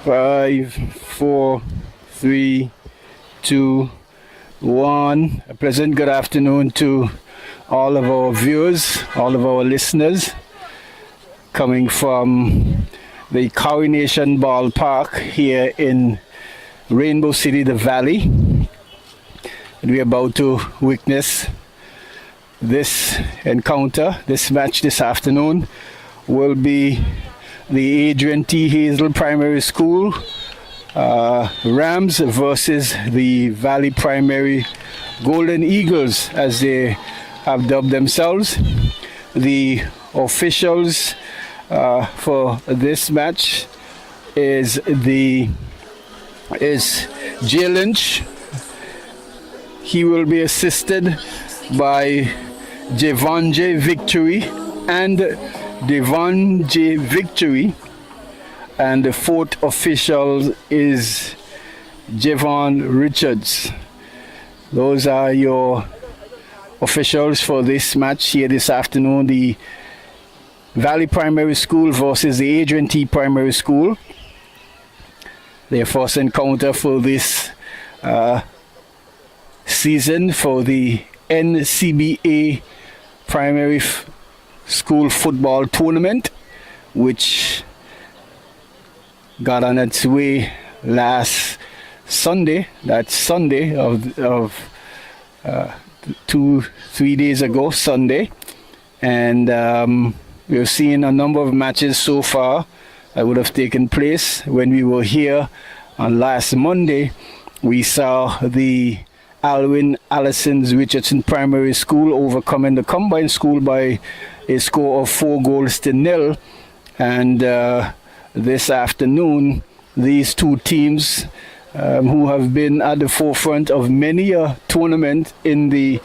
Five, four, three, two, one. A pleasant good afternoon to all of our viewers, all of our listeners coming from the Coronation Ballpark here in Rainbow City, the Valley. And we're about to witness this encounter. This match this afternoon will be the Adrian T. Hazel Primary School Rams versus the Valley Primary Golden Eagles, as they have dubbed themselves. The officials for this match is Jay Lynch. He will be assisted by Javon J. Victory and Devon J. Victory, and the fourth official is Javon Richards. Those are your officials for this match here this afternoon. The Valley Primary School versus the Adrian T. Primary School. Their first encounter for this season for the NCBA Primary School Football Tournament, which got on its way last Sunday. That's Sunday of 2-3 days ago, Sunday. And we've seen a number of matches so far that would have taken place. When we were here on last Monday, we saw the Alwyn Allison's Richardson Primary School overcoming the combined school by a score of 4-0. And this afternoon, these two teams who have been at the forefront of many a tournament in the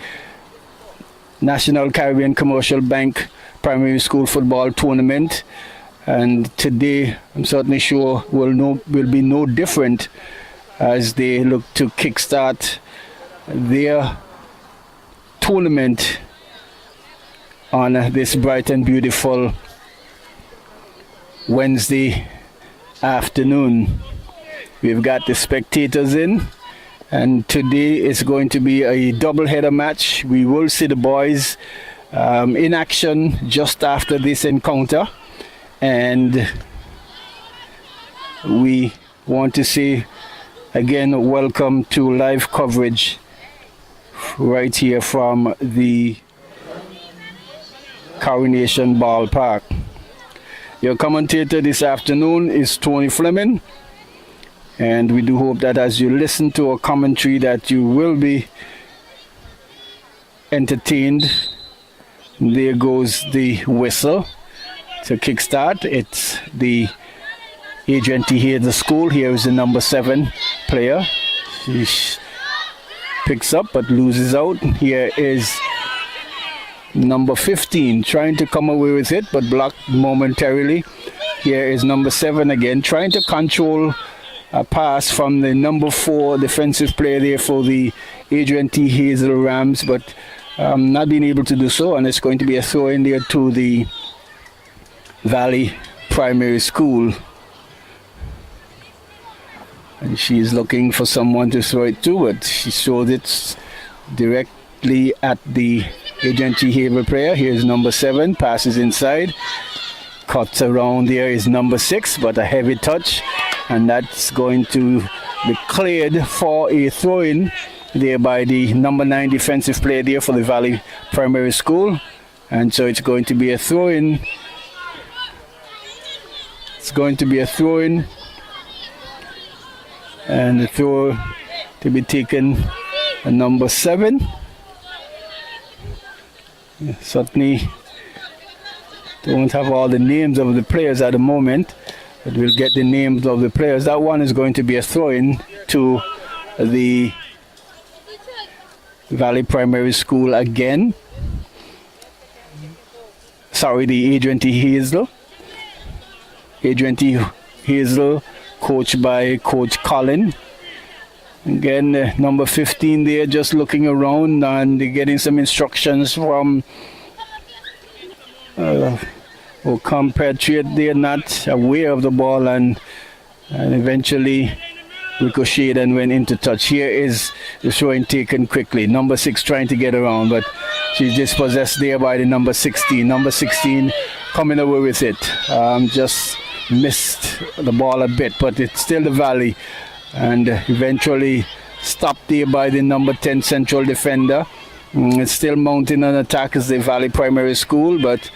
National Caribbean Commercial Bank Primary School Football Tournament, and today I'm certainly sure will be no different as they look to kickstart their tournament on this bright and beautiful Wednesday afternoon. We've got the spectators in, and today is going to be a double-header match. We will see the boys in action just after this encounter, and we want to say again welcome to live coverage right here from the Coronation Ballpark. Your commentator this afternoon is Tony Fleming, and we do hope that as you listen to our commentary that you will be entertained. There goes the whistle to kickstart. It's the Adrian T. Hazel School. Here is the number 7 player. She picks up but loses out. Here is number 15 trying to come away with it but blocked momentarily. Here is number 7 again trying to control a pass from the number 4 defensive player there for the Adrian T. Hazel Rams, but not being able to do so, and it's going to be a throw in there to the Valley Primary School. And she's looking for someone to throw it to, but she throws it directly at the Adrian T. Hazel player. Here's number 7, passes inside, cuts around. There is number 6, but a heavy touch, and that's going to be cleared for a throw-in there by the number 9 defensive player there for the Valley Primary School. And so it's going to be a throw-in. It's going to be a throw-in, and the throw to be taken at number 7. Certainly don't have all the names of the players at the moment, but we'll get the names of the players. That one is going to be a throw-in to the Valley Primary School again. Sorry, the Adrian T. Hazel. Adrian T. Hazel, coached by Coach Colin. Again, number 15 there just looking around and getting some instructions from our compatriot. They're not aware of the ball and eventually ricocheted and went into touch. Here is the throwing taken quickly. Number 6 trying to get around, but she's dispossessed there by the number 16. Number 16 coming away with it. Just missed the ball a bit, but it's still the Valley, and eventually stopped there by the number 10 central defender. It's still mounting an attack as the Valley Primary School, but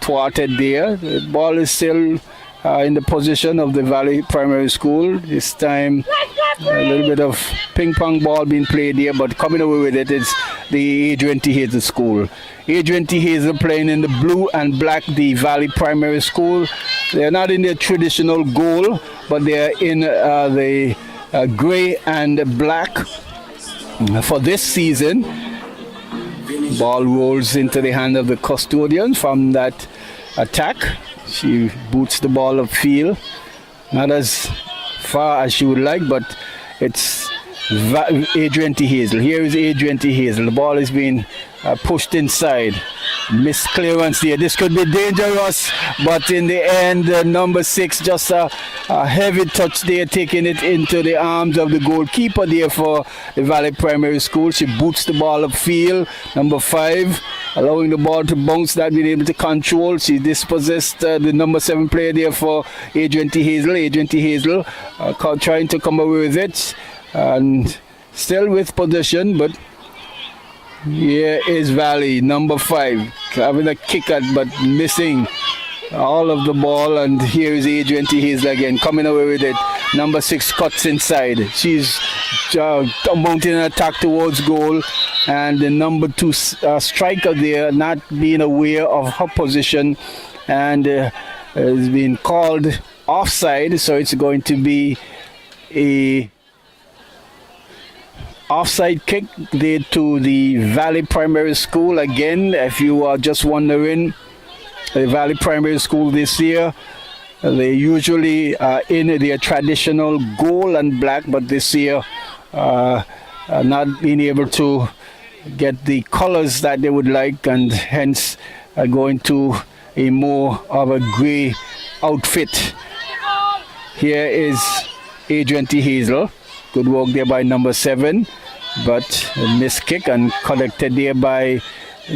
thwarted there. The ball is still in the position of the Valley Primary School. This time a little bit of ping pong ball being played here, but coming away with it is the A20 Hazel School. A20 Hazel playing in the blue and black, the Valley Primary School. They're not in their traditional goal, but they're in the gray and black for this season. Ball rolls into the hand of the custodian from that attack. She boots the ball upfield, not as far as she would like, but it's A20 Hazel. Here is A20 Hazel. The ball is being pushed inside. Miss clearance there. This could be dangerous, but in the end, number 6 just a heavy touch there, taking it into the arms of the goalkeeper there for the Valley Primary School. She boots the ball upfield. Number 5 allowing the ball to bounce, not being able to control. She dispossessed the number 7 player there for A20 Hazel. A20 Hazel trying to come away with it and still with possession, but here is Valley, number 5, having a kick at but missing all of the ball, and here is A20 Hazel again, coming away with it. Number 6 cuts inside. She's mounting an attack towards goal, and the number 2 striker there not being aware of her position and has been called offside, so it's going to be a offside kick there to the Valley Primary School. Again, if you are just wondering, the Valley Primary School this year, they usually are in their traditional gold and black, but this year not being able to get the colors that they would like, and hence going to a more of a gray outfit. Here is A20 Hazel. Good work there by number 7, but a missed kick and collected there by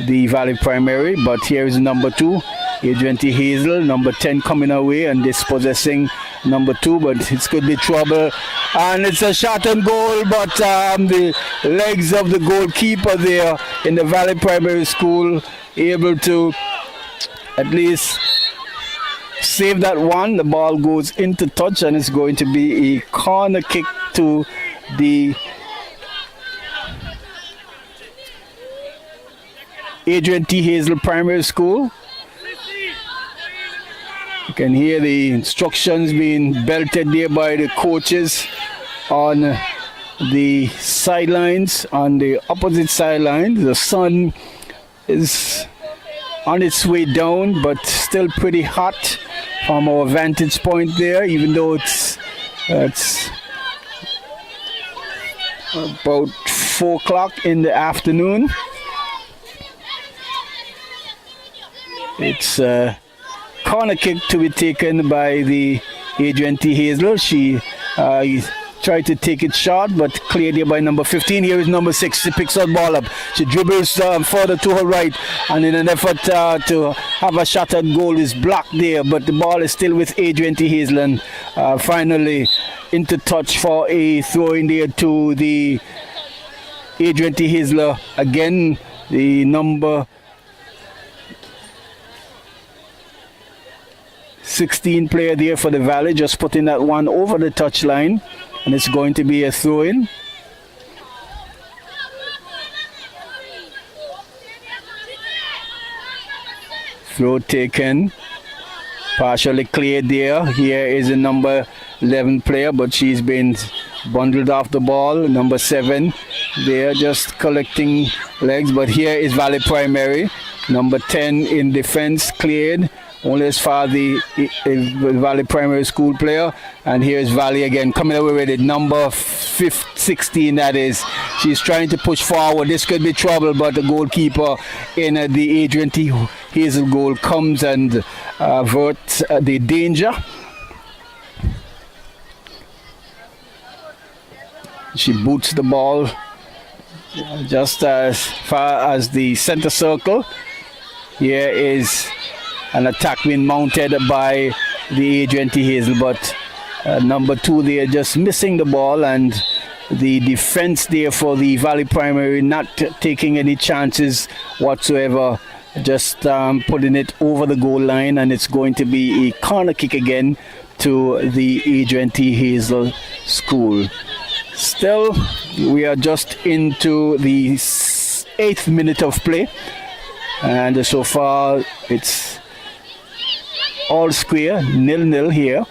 the Valley Primary. But here is number 2, A20 Hazel. Number 10 coming away and dispossessing number 2, but it's could be trouble. And it's a shot on goal, but the legs of the goalkeeper there in the Valley Primary School able to at least save that one. The ball goes into touch, and it's going to be a corner kick to the A20 Hazel Primary School. You can hear the instructions being belted there by the coaches on the sidelines, on the opposite sideline. The sun is on its way down, but still pretty hot from our vantage point there, even though it's about 4 o'clock in the afternoon. It's a corner kick to be taken by the A20 Hazel. She tried to take it short, but cleared here by number 15. Here is number 6. She picks that ball up. She dribbles further to her right, and in an effort to have a shot at goal is blocked there, but the ball is still with A20 Hazel, and finally into touch for a throw in there to the A20 Hazel. Again, the number 16 player there for the Valley, just putting that one over the touchline, and it's going to be a throw-in. Throw taken, partially cleared there. Here is the number 11 player, but she's been bundled off the ball. Number 7 there, just collecting legs, but here is Valley Primary. Number 10 in defense, cleared only as far as the Valley Primary School player. And here's Valley again coming away with it, number 16 that is. She's trying to push forward. This could be trouble, but the goalkeeper in the Adrian T. Hazel goal comes and averts the danger. She boots the ball just as far as the center circle. Here is an attack being mounted by the Adrian T. Hazel, but number 2 they are just missing the ball, and the defense there for the Valley Primary not taking any chances whatsoever, just putting it over the goal line, and it's going to be a corner kick again to the Adrian T. Hazel School. Still, we are just into the 8th minute of play, and so far it's all square, 0-0 here.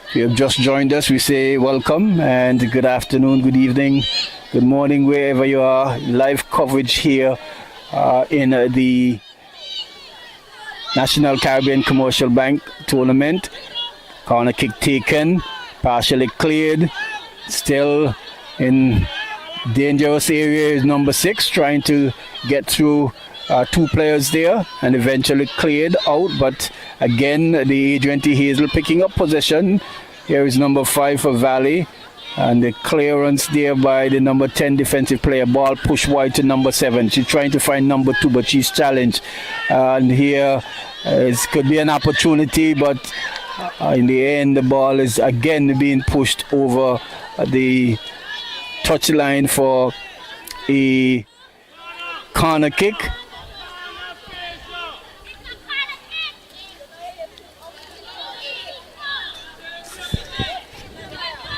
If you have just joined us, we say welcome and good afternoon, good evening, good morning, wherever you are. Live coverage here in the National Caribbean Commercial Bank tournament. Corner kick taken, partially cleared, still in dangerous area is number 6, trying to get through 2 players there, and eventually cleared out. But again, the Adrian T. Hazel picking up possession. Here is number 5 for Valley, and the clearance there by the number 10 defensive player. Ball pushed wide to number 7. She's trying to find number 2, but she's challenged. And here it could be an opportunity, but in the end, the ball is again being pushed over the touchline for a corner kick.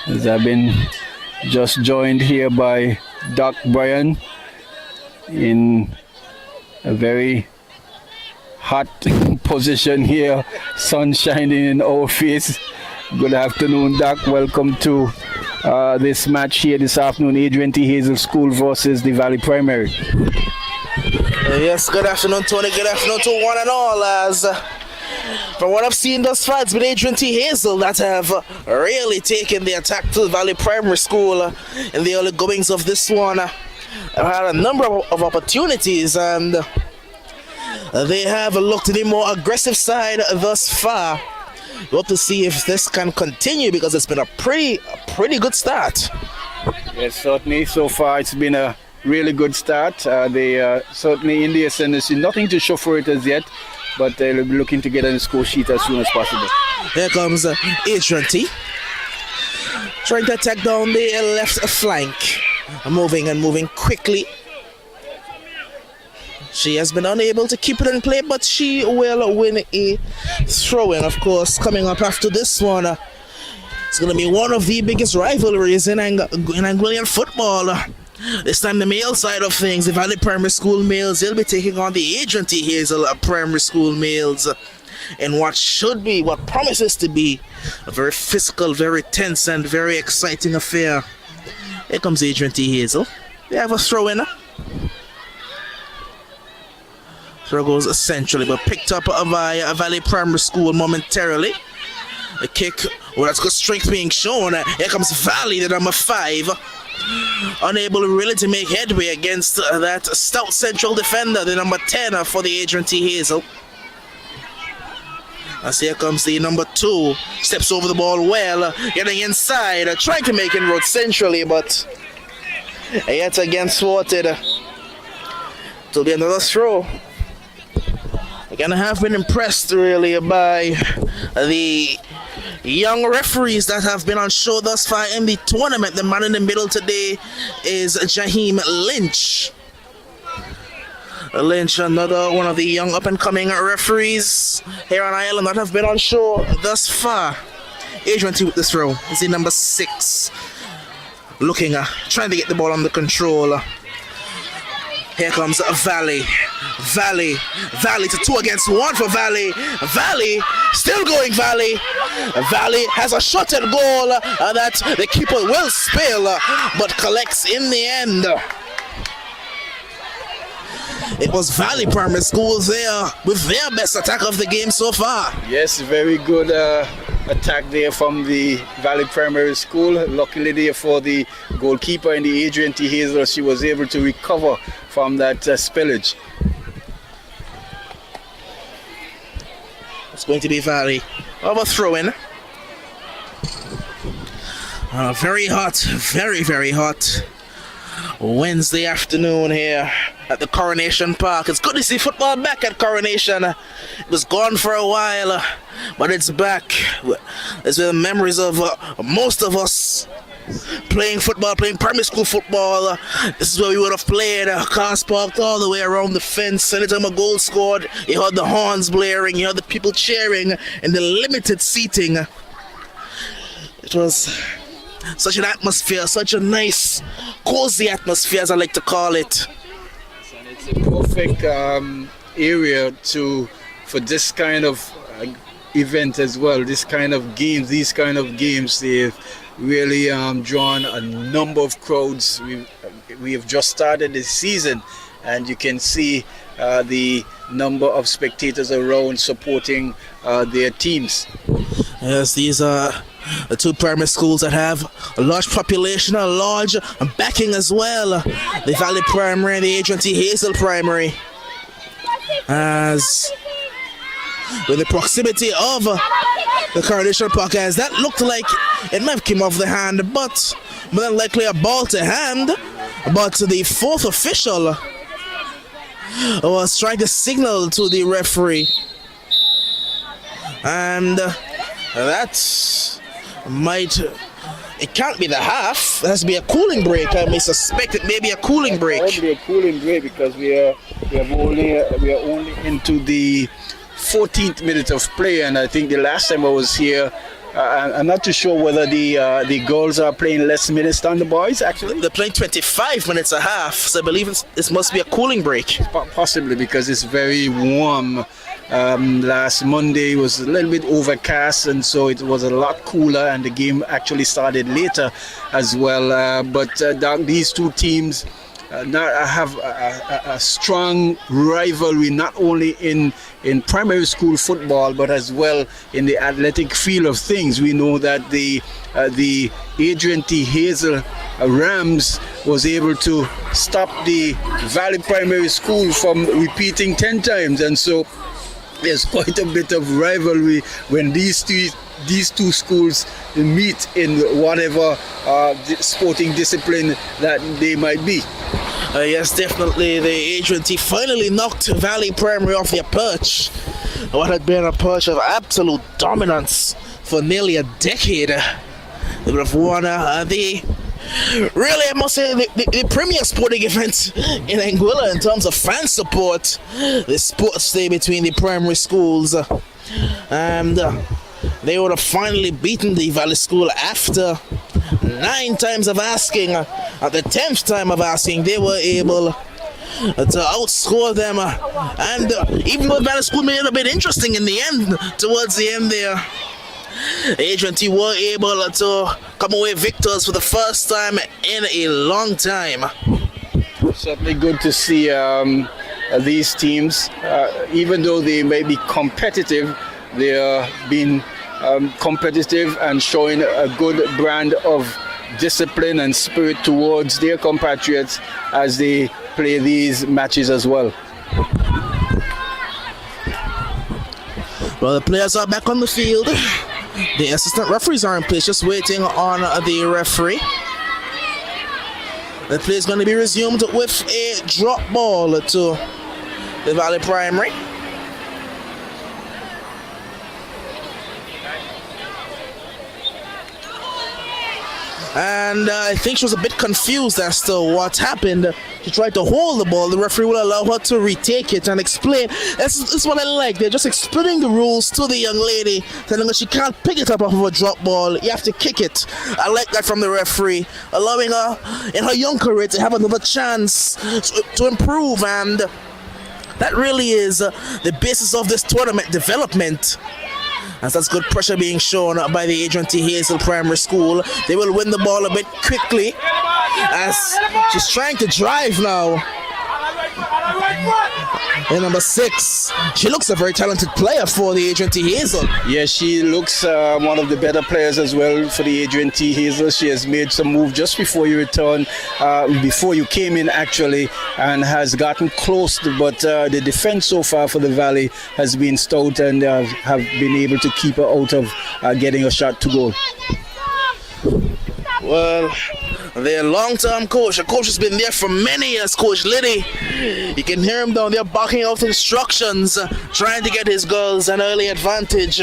As I've been just joined here by Doc Bryan in a very hot position here, sun shining in our face. Good afternoon, Doc. Welcome to this match here this afternoon, Adrian T. Hazel School versus the Valley Primary. Yes, good afternoon, Tony. Good afternoon to one and all. As from what I've seen thus far, it's been Adrian T. Hazel that have really taken the attack to the Valley Primary School in the early goings of this one. I've had a number of opportunities, and they have looked at the more aggressive side thus far. We hope to see if this can continue, because it's been a pretty good start. Yes, certainly. So far, it's been a really good start. They certainly in the ascendancy, nothing to show for it as yet, but they'll be looking to get on the score sheet as soon as possible. Here comes Adrian T. trying to attack down the left flank. Moving quickly. She has been unable to keep it in play, but she will win a throw-in. Of course, coming up after this one, it's going to be one of the biggest rivalries in Anguillian football. This time the male side of things, the Valley Primary School males, they'll be taking on the Adrian T. Hazel Primary School males in what promises to be a very physical, very tense, and very exciting affair. Here comes Adrian T. Hazel. They have a throw-in. Throw goes essentially, but picked up by Valley Primary School momentarily. The kick, that's good strength being shown. Here comes Valley, the number 5. Unable really to make headway against that stout central defender, the number 10 for the Adrian T. Hazel. As here comes the number 2, steps over the ball well, getting inside, trying to make inroads centrally, but yet again thwarted. It'll be another throw. Again, I have been impressed really by the young referees that have been on show thus far in the tournament. The man in the middle today is Jaheim Lynch. Lynch, another one of the young up-and-coming referees here on Ireland that have been on show thus far. Adrian T with this throw is the number 6. Looking, trying to get the ball under control. Here comes Valley. Valley to 2 against 1 for Valley. Valley, still going Valley. Valley has a shot at goal that the keeper will spill, but collects in the end. it was Valley Primary School there with their best attack of the game so far. Yes, very good attack there from the Valley Primary School. Luckily there for the goalkeeper in the Adrian T. Hazel, she was able to recover from that spillage. It's going to be Valley. Overthrowing. Very hot, very hot Wednesday afternoon here at the Coronation Park. It's good to see football back at Coronation. It was gone for a while, but it's back. There's been memories of most of us playing football, playing primary school football. This is where we would have played. Cars parked all the way around the fence. Anytime a goal scored, you heard the horns blaring, you heard the people cheering, and the limited seating. It was such an atmosphere, such a nice, cozy atmosphere, as I like to call it. And it's a perfect area for this kind of event as well. These kind of games, they've really drawn a number of crowds. We have just started the season, and you can see the number of spectators around supporting their teams. Yes, these are the two primary schools that have a large population, a large backing as well. The Valley Primary and the Adrian T. Hazel Primary. As with the proximity of the Coronation Park, as that looked like it might have come off the hand, but more than likely a ball to hand. But the fourth official was trying to signal to the referee, and it can't be the half. It has to be a cooling break. I may suspect it may be a cooling break. It may be a cooling break because we are only into the 14th minute of play, and I think the last time I was here, I'm not too sure whether the girls are playing less minutes than the boys. Actually, they're playing 25 minutes a half, so I believe this must be a cooling break. Possibly because it's very warm. Last Monday was a little bit overcast, and so it was a lot cooler, and the game actually started later as well. But these two teams have a strong rivalry, not only in primary school football, but as well in the athletic field of things. We know that the Adrian T. Hazel Rams was able to stop the Valley Primary School from repeating 10 times, and so there's quite a bit of rivalry when these two schools meet in whatever sporting discipline that they might be. Yes, definitely. The Adrian T. finally knocked Valley Primary off their perch. What had been a perch of absolute dominance for nearly a decade. They would have won really, I must say, the premier sporting event in Anguilla in terms of fan support. The sports day between the primary schools. And they would have finally beaten the Valley School after 9 times of asking. At the 10th time of asking, they were able to outscore them. And even though Valley School made it a bit interesting in the end, towards the end there, Adrian T. were able to come away victors for the first time in a long time. Certainly good to see these teams, even though they may be competitive, they are being competitive and showing a good brand of discipline and spirit towards their compatriots as they play these matches as well. Well, the players are back on the field. The assistant referees are in place, just waiting on the referee. The play is going to be resumed with a drop ball to the Valley Primary. And I think she was a bit confused as to what happened. She tried to hold the ball. The referee will allow her to retake it and explain. This is what I like. They're just explaining the rules to the young lady, telling her she can't pick it up off of a drop ball. You have to kick it. I like that from the referee, allowing her in her young career to have another chance to improve. And that really is the basis of this tournament development. As that's good pressure being shown by the Adrian T. Hazel Primary School. They will win the ball a bit quickly as she's trying to drive now. And number 6, she looks a very talented player for the Adrian T. Hazel. Yeah, she looks one of the better players as well for the Adrian T. Hazel. She has made some move just before you return, before you came in actually, and has gotten close. But the defense so far for the Valley has been stout and have been able to keep her out of getting a shot to goal. Well, their long-term coach, the coach has been there for many years, Coach Liddy. You can hear him down there barking out instructions, trying to get his girls an early advantage.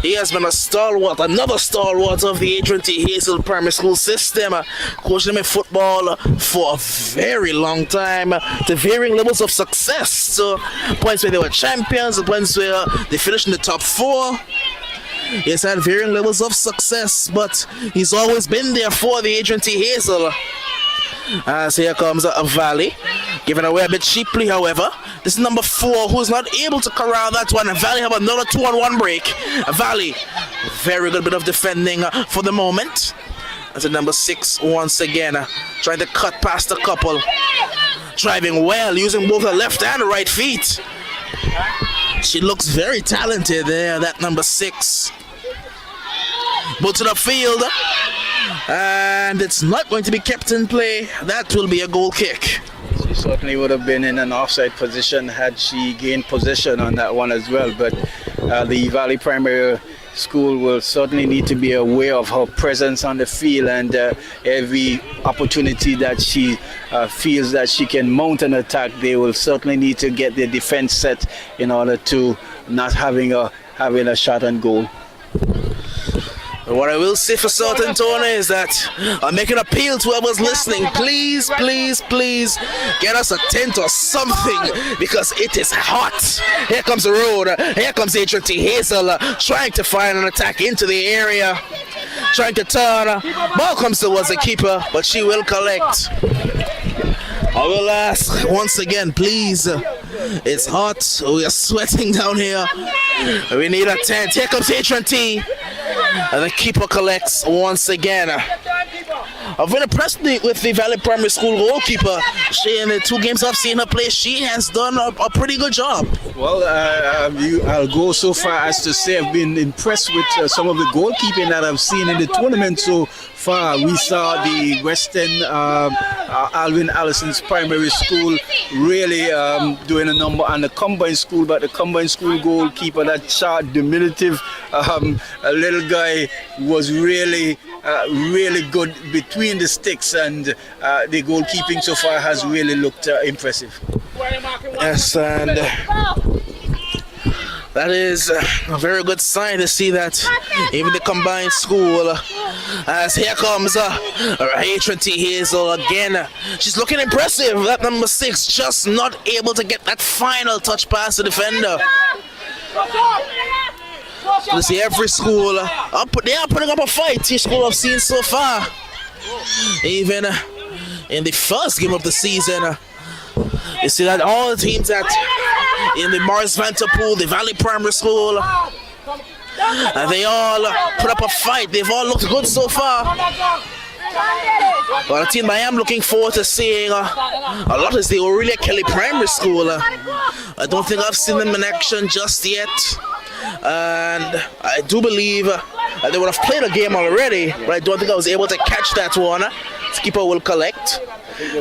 He has been a stalwart, another stalwart of the Adrian T. Hazel primary school system, coaching them in football for a very long time, to varying levels of success. So, points where they were champions, points where they finished in the top 4. He's had varying levels of success, but he's always been there for the Adrian T. Hazel. As here comes a Valley, given away a bit cheaply, however. This is number 4, who's not able to corral that one. And Valley have another 2-on-1 break. Valley, very good bit of defending for the moment. That's a number 6 once again, trying to cut past a couple. Driving well, using both her left and right feet. She looks very talented there, that number 6. Puts it upfield, and it's not going to be kept in play. That will be a goal kick. She certainly would have been in an offside position had she gained possession on that one as well. But the Valley Primary School will certainly need to be aware of her presence on the field, and every opportunity that she feels that she can mount an attack, they will certainly need to get their defense set in order to not having a shot on goal. What I will say for certain, Tony, is that I'm making an appeal to whoever's listening. Please, please, please get us a tent or something, because it is hot. Here comes the road. Here comes Adrian T. Hazel trying to find an attack into the area. Trying to turn. Ball comes towards the keeper, but she will collect. I will ask once again, please. It's hot. We are sweating down here. We need a tent. Here comes Adrian T. And the keeper collects once again. I've been impressed with the Valley Primary School goalkeeper. She, in the 2 games I've seen her play, she has done a pretty good job. Well, I'll go so far as to say I've been impressed with some of the goalkeeping that I've seen in the tournament so far. We saw the Western Alvin Allison's primary school really doing a number on the combined school, but the combined school goalkeeper, that short, diminutive little guy, was really good between the sticks, and the goalkeeping so far has really looked impressive. Yes, and that is a very good sign to see that even the combined school, as here comes Adrian T. Hazel again. She's looking impressive. That number 6 just not able to get that final touch past the defender. You see every school, they are putting up a fight. Each school I've seen so far. Even in the first game of the season, you see that all the teams that in the Morris Vanderpool, the Valley Primary School, they all put up a fight. They've all looked good so far. But a team I am looking forward to seeing a lot is the Aurelia Kelly Primary School. I don't think I've seen them in action just yet. And I do believe they would have played a game already, but I don't think I was able to catch that one. The keeper will collect. I think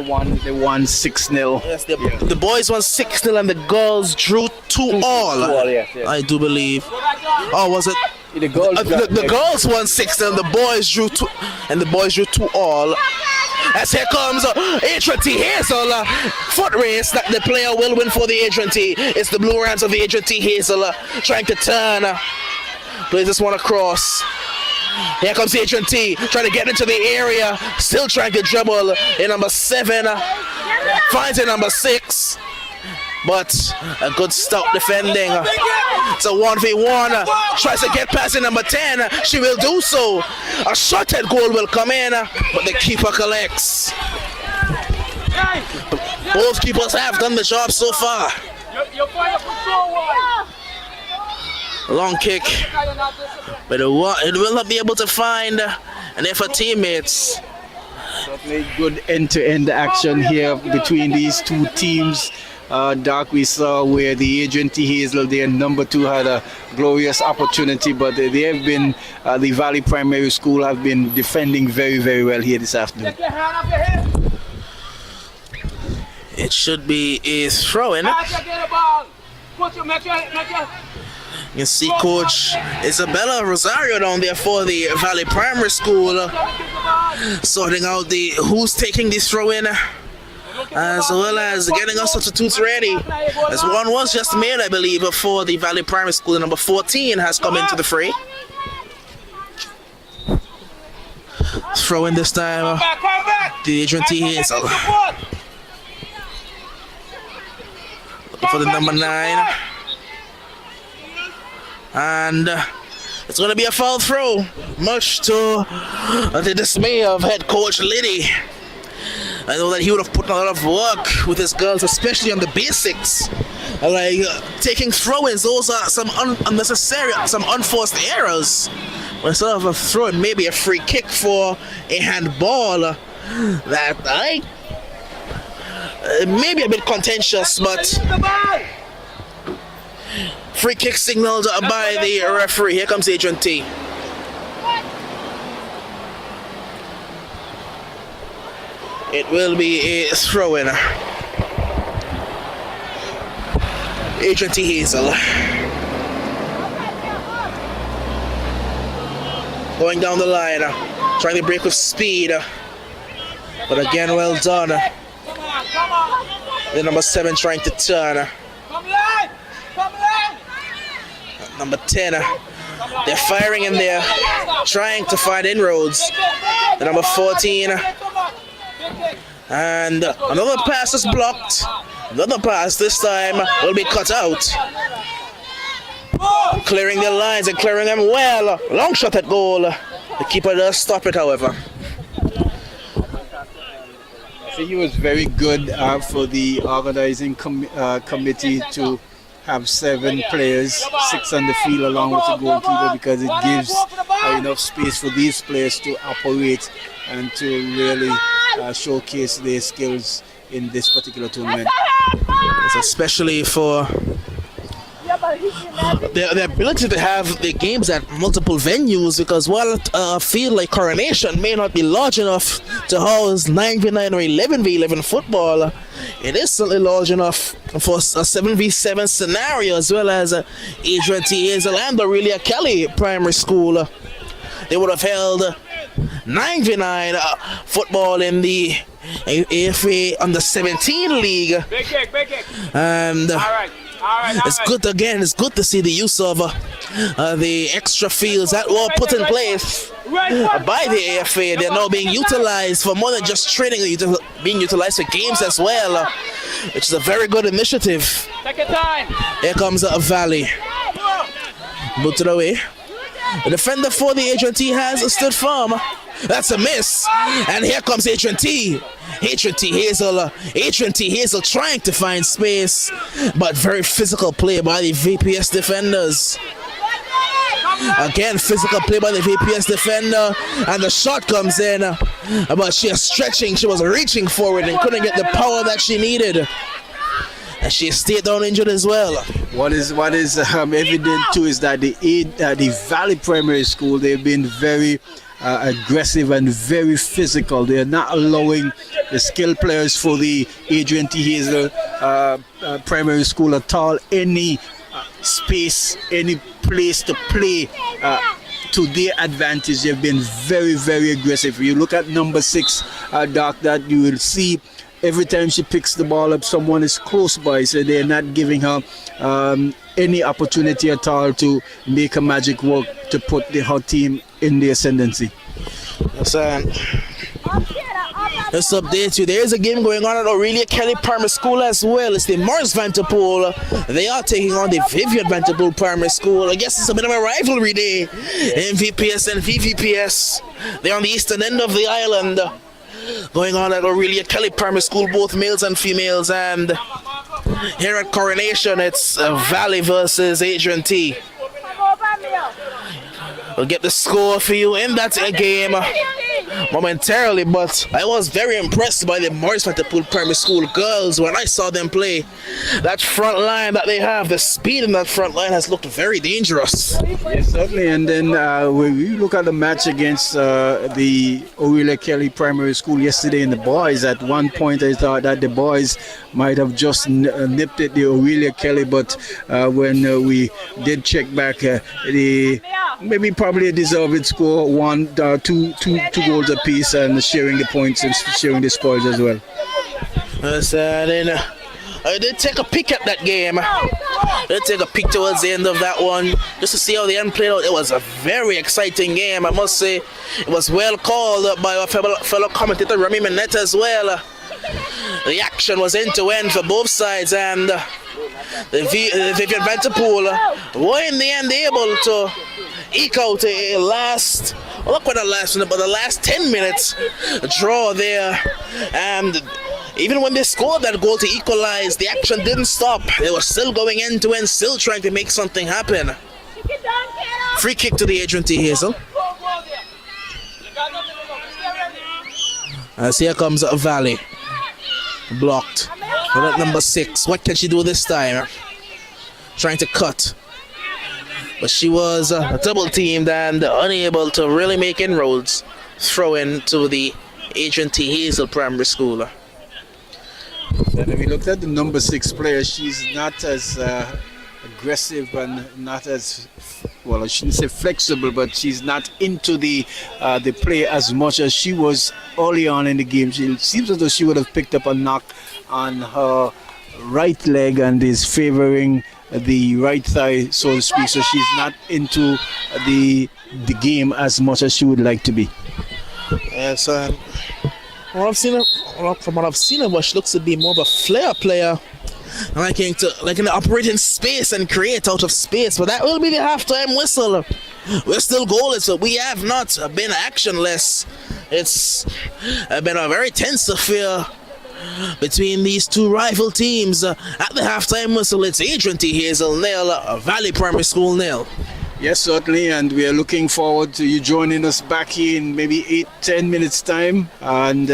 they won 6-0. Yes, the boys won 6-0 and the girls drew 2-all. Yes. I do believe. Oh, was it? The girls won 6-0 and the boys drew 2-all. As here comes Adrian T. Hazel. Foot race that the player will win for the Adrian T. It's the Blue Rams of the Adrian T. Hazel trying to turn. Plays this one across. Here comes Adrian T. trying to get into the area. Still trying to dribble in number 7. Finds in number 6. But a good stop defending. It's a 1v1. Tries to get past in number 10. She will do so. A shot-head goal will come in, but the keeper collects. Both keepers have done the job so far. Long kick. But it will not be able to find any of her teammates. Certainly good end-to-end action here between these two teams. Doc, we saw where the Adrian T. Hazel, their number 2, had a glorious opportunity, but they have been, the Valley Primary School have been defending very, very well here this afternoon. It should be a throw-in. You see Coach Isabella Rosario down there for the Valley Primary School, sorting out who's taking this throw-in, as well as getting our substitutes ready. As one was just made, I believe, for the Valley Primary School. Number 14 has come into the fray. Throw in this time, the Adrian T. Hazel. Looking for the number 9. And it's going to be a foul throw, much to the dismay of head coach Liddy. I know that he would have put a lot of work with his girls, especially on the basics. Like taking throw-ins, those are some unnecessary, some unforced errors. Instead of a throw-in, maybe a free kick for a handball, that maybe a bit contentious, but free kick signaled by the referee. Here comes Adrian T. It will be a throw-in. Adrian T. Hazel. Going down the line, trying to break with speed. But again, well done. The number 7 trying to turn. Number 10, they're firing in there, trying to find inroads. The number 14, and another pass is blocked. Another pass this time will be cut out. Clearing their lines and clearing them well. Long shot at goal. The keeper does stop it, however. I think it was very good for the organizing committee to have 7 players, 6 on the field along with the goalkeeper, because it gives enough space for these players to operate and to really showcase their skills in this particular tournament. Especially for the ability to have the games at multiple venues, because while a field like Coronation may not be large enough to house 9v9 or 11v11 football, it is certainly large enough for a 7v7 scenario, as well as Adrian T. Hazel and Aurelia Kelly Primary School. They would have held 9v9 football in the AFA under 17 league. And it's good again. It's good to see the use of the extra fields that were put in place by the AFA. They're now being utilized for more than just training, being utilized for games as well, which is a very good initiative. Here comes Valley. Booted away. The defender for the Adrian T has stood firm. That's a miss. And here comes Adrian T. Adrian T. Hazel trying to find space, but very physical play by the VPS defenders. Again, physical play by the VPS defender, and the shot comes in, but she is stretching, she was reaching forward and couldn't get the power that she needed. And she stayed down injured as well. What is evident too is that the Valley Primary School, they've been very aggressive and very physical. They are not allowing the skilled players for the Adrian T. Hazel Primary School at all any space, any place to play to their advantage. They've been very, very aggressive. You look at number 6, Doc, that you will see every time she picks the ball up, someone is close by, so they're not giving her any opportunity at all to make a magic work to put her team in the ascendancy. Let's update you. There is a game going on at Aurelia Kelly Primary School as well. It's the Morris Vanderpool. They are taking on the Vivian Vanderpool Primary School. I guess it's a bit of a rivalry day in VPS and VVPS. They're on the eastern end of the island. Going on at Aurelia Kelly Primary School, both males and females. And here at Coronation, it's Valley versus Adrian T. We'll get the score for you in that game momentarily, but I was very impressed by the Morris Vanderpool Primary School girls when I saw them play. That front line that they have, the speed in that front line has looked very dangerous. Yes, certainly. And then when we look at the match against the Aurelia Kelly Primary School yesterday in the boys, at one point I thought that the boys might have just nipped at the Aurelia Kelly, but when we did check back, they maybe probably a deserved score, two goals apiece, and sharing the points and sharing the spoils as well. Then I did take a peek at that game. I did take a peek towards the end of that one just to see how the end played out. It was a very exciting game, I must say. It was well called by our fellow commentator Remy Minette as well. The action was end to end for both sides, and the Vivian Vanderpool were in the end able to eke out a last, well, not quite a last minute, but the last 10 minutes draw there. And even when they scored that goal to equalize, the action didn't stop. They were still going end to end, still trying to make something happen. Free kick to the Adrian T. Hazel. As here comes Valley. Blocked. At number 6. What can she do this time? Trying to cut. But she was double teamed and unable to really make inroads. Throw in to the Adrian T. Hazel Primary School. And if we looked at the number 6 player, she's not as aggressive and not as, well, I shouldn't say flexible, but she's not into the play as much as she was early on in the game. It seems as though she would have picked up a knock on her right leg and is favoring the right thigh, so to speak. So she's not into the game as much as she would like to be. Yes, from what I've seen of her, she looks to be more of a flair player, liking to operate in space and create out of space. But that will be the halftime whistle. We're still goalless, so we have not been actionless. It's been a very tense affair between these two rival teams. At the halftime whistle, it's Adrian T. Hazel nil, Valley Primary School nil. Yes, certainly, and we are looking forward to you joining us back here in maybe 8-10 minutes time, and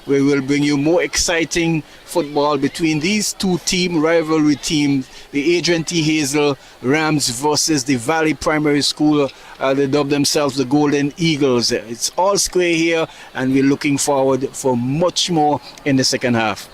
we will bring you more exciting football between these two rivalry teams, the Adrian T. Hazel Rams versus the Valley Primary School. They dub themselves the Golden Eagles. It's all square here, and we're looking forward for much more in the second half.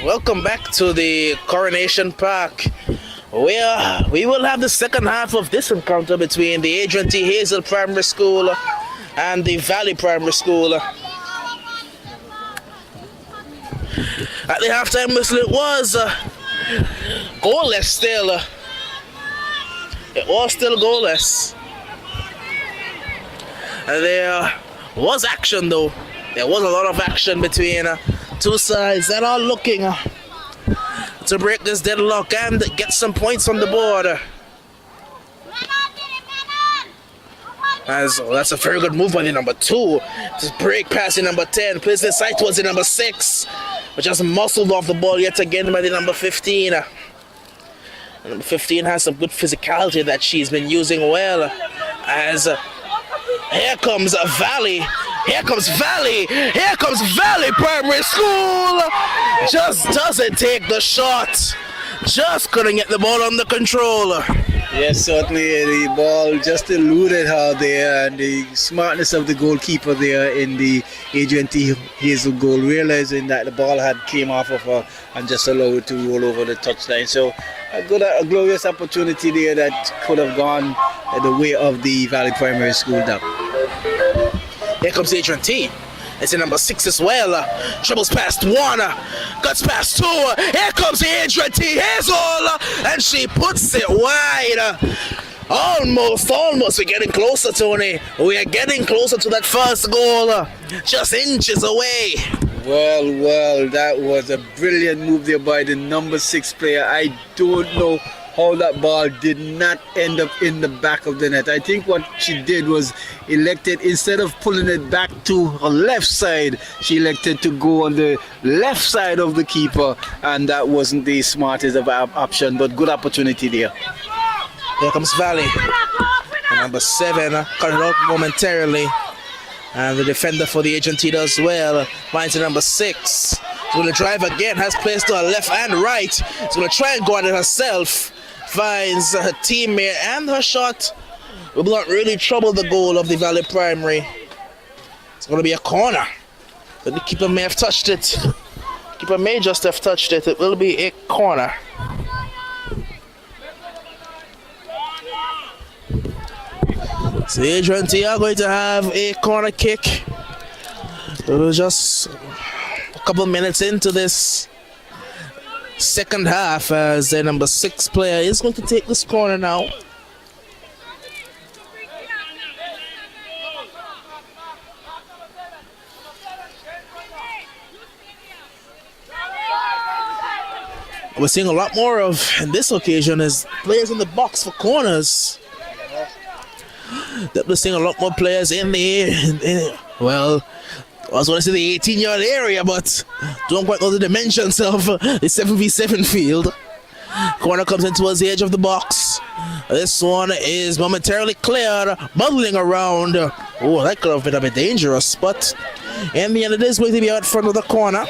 Welcome back to the Coronation Park, where we will have the second half of this encounter between the Adrian T. Hazel Primary School and the Valley Primary School. At the halftime whistle, it was goalless still. It was still goalless. There was action though. There was a lot of action between two sides that are looking to break this deadlock and get some points on the board. That's a very good move by the number 2. Just break past the number 10. Plays the side towards the number 6. But just muscled off the ball yet again by the number 15. The number 15 has some good physicality that she's been using well. As here comes Valley. Here comes Valley. Here comes Valley Primary School. Just doesn't take the shot. Just couldn't get the ball under control. Yes, certainly the ball just eluded her there, and the smartness of the goalkeeper there in the Adrian T. Hazel goal, realizing that the ball had came off of her and just allowed it to roll over the touchline. So a glorious opportunity there that could have gone the way of the Valley Primary School duck. Here comes Adrian T. It's in number 6 as well. Dribbles past 1. Cuts past 2. Here comes Adrian T. Hazel. And she puts it wide. Almost. We're getting closer, Tony. We are getting closer to that first goal. Just inches away. Well, that was a brilliant move there by the number 6 player. I don't know how that ball did not end up in the back of the net. I think what she did was elected, instead of pulling it back to her left side, she elected to go on the left side of the keeper, and that wasn't the smartest of option, but good opportunity there. Here comes Valley. And number 7 cut it out momentarily. And the defender for the Adrian T does well. Finds the number 6. She's going to drive again. Has placed to her left and right. She's going to try and go at it herself. Finds her teammate, and her shot will not really trouble the goal of the Valley Primary. It's going to be a corner. But the keeper may have touched it. Keeper may just have touched it. It will be a corner. So Adrian T are going to have a corner kick. We're just a couple minutes into this second half, as the number 6 player is going to take this corner now. We're seeing a lot more of, in this occasion, is players in the box for corners. We're seeing a lot more players in the well, I was going to say the 18-yard area, but don't quite know the dimensions of the 7v7 field. Corner comes in towards the edge of the box. This one is momentarily cleared, bubbling around. Oh, that could have been a bit dangerous, but in the end, it is going to be out front of the corner.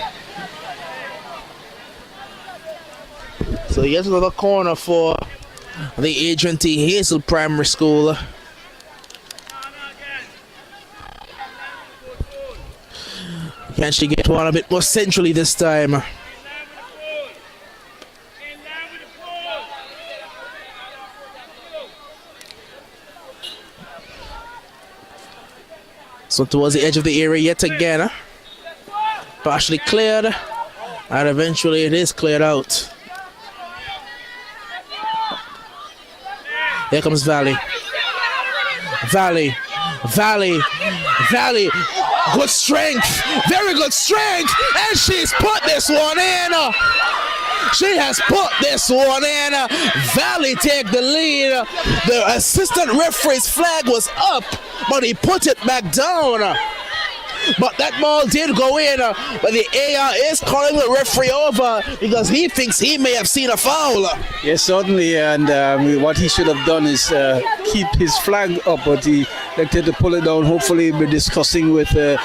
So here's another corner for the Adrian T. Hazel Primary School. Can she get one a bit more centrally this time? So towards the edge of the area yet again. Partially cleared. And eventually it is cleared out. Here comes Valley. Valley. Good strength, very good strength, and she's put this one in. She has put this one in. Valley take the lead. The assistant referee's flag was up, but he put it back down. But that ball did go in, but the AR is calling the referee over because he thinks he may have seen a foul. Yes, certainly, and what he should have done is keep his flag up, but he elected to pull it down. Hopefully we'll be discussing with the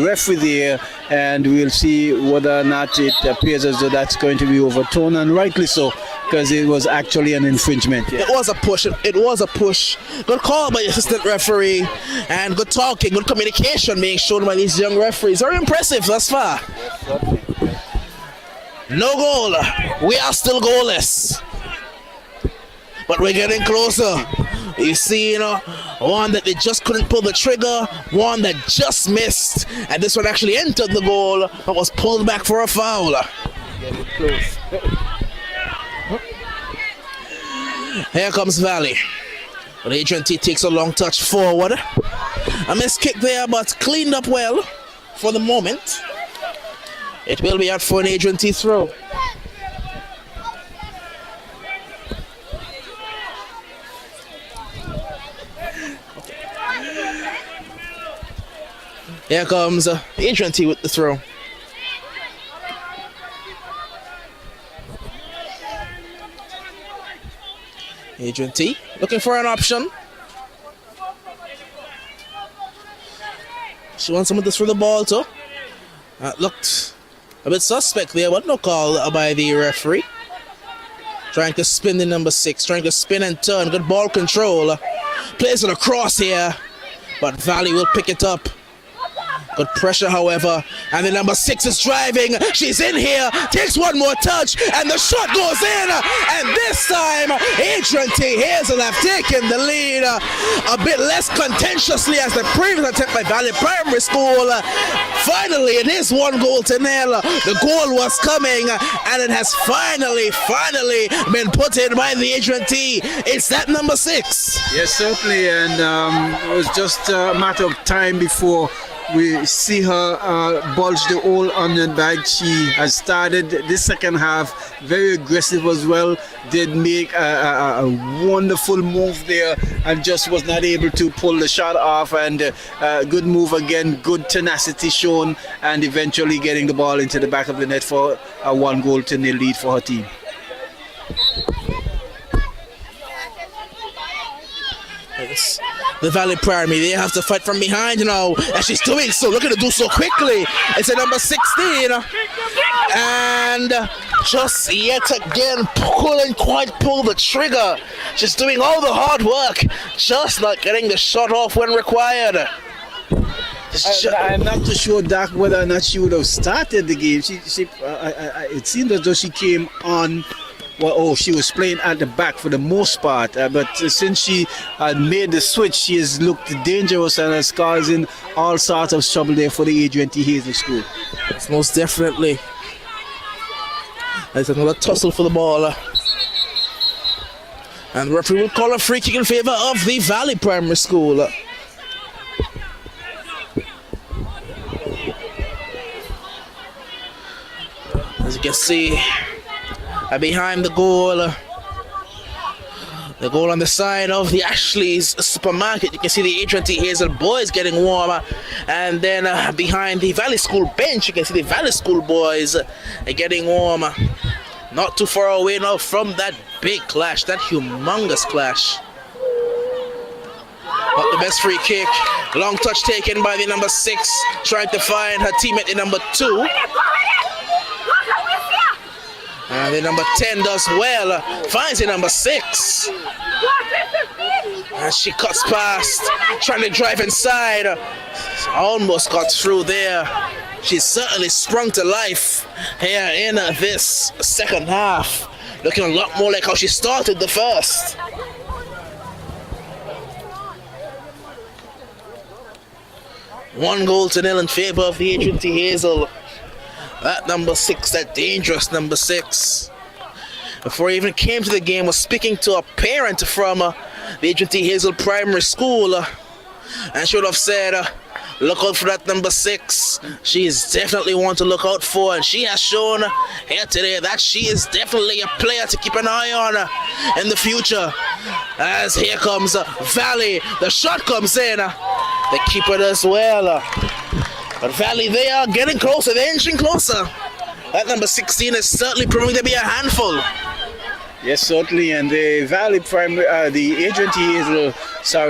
referee there, and we'll see whether or not it appears as though that's going to be overturned, and rightly so, because it was actually an infringement. Yeah. It was a push. It was a push. Good call by the assistant referee, and good talking, good communication being shown by these young referees. Very impressive thus far. No goal. We are still goalless. But we're getting closer. You see, one that they just couldn't pull the trigger, one that just missed, and this one actually entered the goal, but was pulled back for a foul. Getting close. Here comes Valley. But Adrian T takes a long touch forward. A missed kick there, but cleaned up well for the moment. It will be out for an Adrian T throw. Here comes Adrian T with the throw. Adrian T looking for an option. She wants someone to throw the ball to. Looked a bit suspect there, but no call by the referee. Trying to spin the number 6, trying to spin and turn. Good ball control. Plays it across here, but Valley will pick it up. Good pressure, however, and the number 6 is driving. She's in here, takes one more touch, and the shot goes in. And this time, Adrian T. Hazel have taken the lead a bit less contentiously as the previous attempt by Valley Primary School. Finally, it is 1 goal to nil. The goal was coming, and it has finally been put in by the Adrian T. It's that number 6. Yes, certainly, and it was just a matter of time before we see her bulge the hole on the bag. She has started this second half very aggressive as well. Did make a wonderful move there and just was not able to pull the shot off. And good move again, good tenacity shown, and eventually getting the ball into the back of the net for a 1 goal to nil lead for her team. The Valley Primary, they have to fight from behind now, and she's doing so. Look at her do so quickly. It's a number 16, and just yet again couldn't quite pull the trigger. She's doing all the hard work, just not getting the shot off when required. I'm not too sure, Doc, whether or not she would have started the game. It seemed as though she came on. Well, she was playing at the back for the most part, but since she had made the switch, she has looked dangerous and is causing all sorts of trouble there for the Adrian T. Hazel School. Yes, most definitely. There's another tussle for the ball. And the referee will call a free kick in favor of the Valley Primary School. As you can see, behind the goal on the side of the Ashley's supermarket, you can see the Adrian T. Hazel boys getting warmer, and then behind the Valley School bench you can see the Valley School boys getting warmer. Not too far away now from that big clash, that humongous clash. But the best free kick, long touch taken by the number 6, trying to find her teammate in number 2. And the number 10 does well, finds the number 6. And she cuts past, trying to drive inside. Almost got through there. She's certainly sprung to life here in this second half. Looking a lot more like how she started the first. One goal to nil in favor of the Adrian T. Hazel. That number 6, that dangerous number 6, before he even came to the game, was speaking to a parent from the Adrian T. Hazel Primary School, and should have said, look out for that number 6. She is definitely one to look out for, and she has shown here today that she is definitely a player to keep an eye on in the future. As here comes Valley, the shot comes in, the keeper does well. But Valley, they are getting closer, they're inching closer. That number 16 is certainly proving to be a handful. Yes, certainly, and the Valley Primary, the Adrian T. Hazel,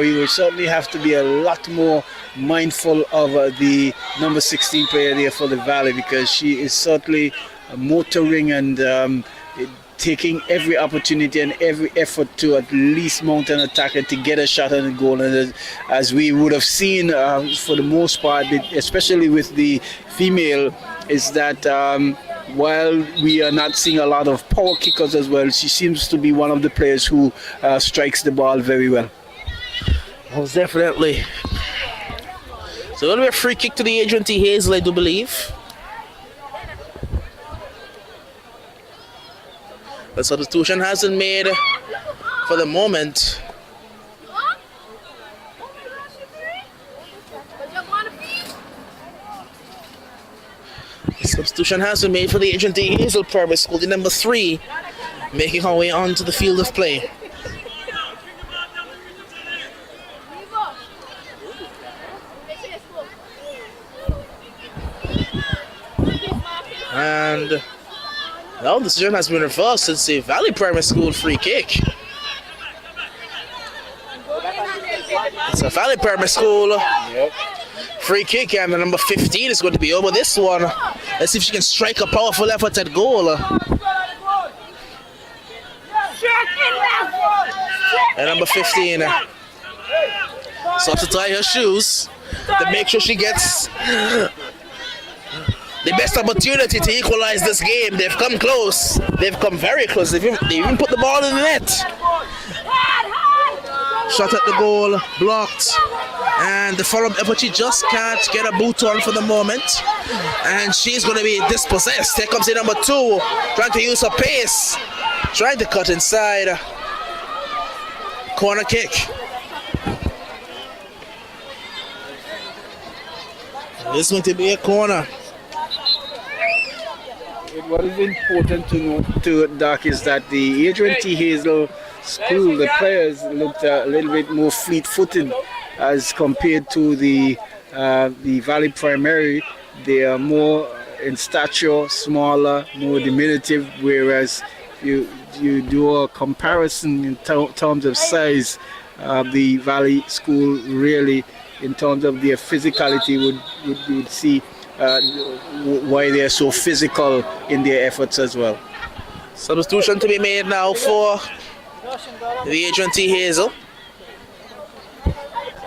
will certainly have to be a lot more mindful of the number 16 player there for the Valley, because she is certainly motoring and taking every opportunity and every effort to at least mount an attack and to get a shot on the goal. And as we would have seen for the most part, especially with the female, is that while we are not seeing a lot of power kickers as well, she seems to be one of the players who strikes the ball very well. Most definitely. So it'll be a free kick to the Adrian T. Hazel, I do believe. The substitution hasn't made for the moment. Substitution has been made for the Adrian T. Hazel Primary School, the number 3, making her way onto the field of play. And now the decision has been reversed. It's a Valley Primary School free kick. It's a Valley Primary School free kick, and the number 15 is going to be over this one. Let's see if she can strike a powerful effort at goal. And number 15 starts to tie her shoes to make sure she gets the best opportunity to equalize this game. They've come close. They've come very close. They even put the ball in the net. Shot at the goal, blocked. And the follow-up effort, she just can't get a boot on for the moment. And she's going to be dispossessed. Here comes the number 2, trying to use her pace. Trying to cut inside. Corner kick. This is going to be a corner. What is important to note, Doc, is that the Adrian T. Hazel School, the players looked a little bit more fleet-footed as compared to the Valley Primary. They are more in stature, smaller, more diminutive, whereas you do a comparison in terms of size, the Valley School really, in terms of their physicality, would see why they are so physical in their efforts as well. Substitution to be made now for the Adrian T. Hazel.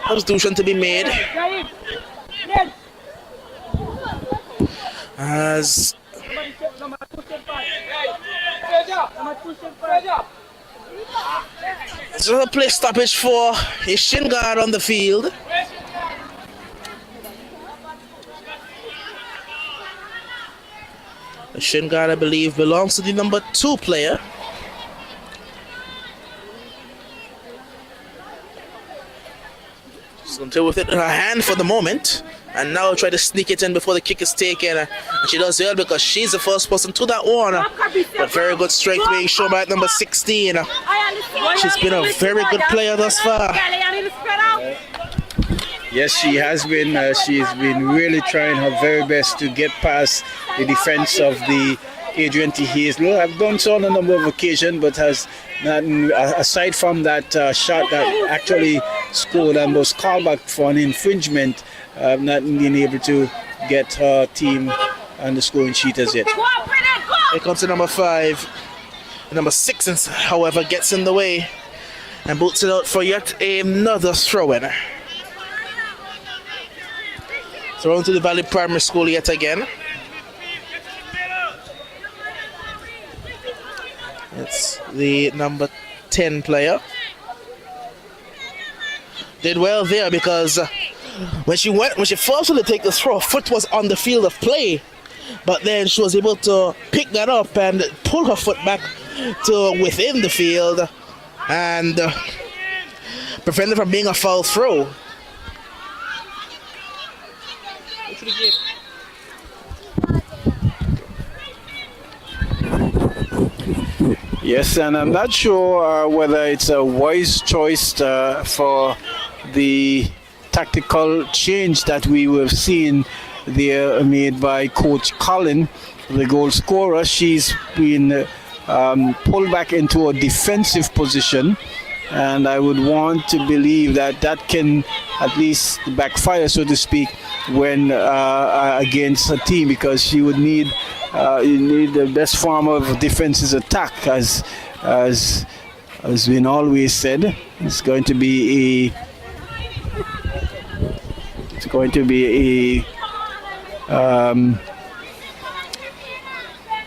Substitution to be made as there's a play stoppage for a shin guard on the field. The shin guard, I believe, belongs to the number 2 player. She's going to with it in her hand for the moment. And now try to sneak it in before the kick is taken. And she does well because she's the first person to that one. But very good strength being shown by number 16. She's been a very good player thus far. Yes, she has been. She's been really trying her very best to get past the defense of the Adrian T. Hazel. I've done so on a number of occasions, but has not, aside from that shot that actually scored and was called back for an infringement, not been able to get her team on the scoring sheet as yet. Here comes the number 5. The number 6, however, gets in the way and boots it out for yet another throw-in. Thrown to the Valley Primary School yet again. It's the number 10 player. Did well there because when she forced her to take the throw, her foot was on the field of play, but then she was able to pick that up and pull her foot back to within the field and prevent it from being a foul throw. Yes, and I'm not sure whether it's a wise choice for the tactical change that we have seen there made by Coach Collin, the goal scorer. She's been pulled back into a defensive position, and I would want to believe that that can at least backfire, so to speak, when against a team, because she would need the best form of defense is attack, as been always said. It's going to be a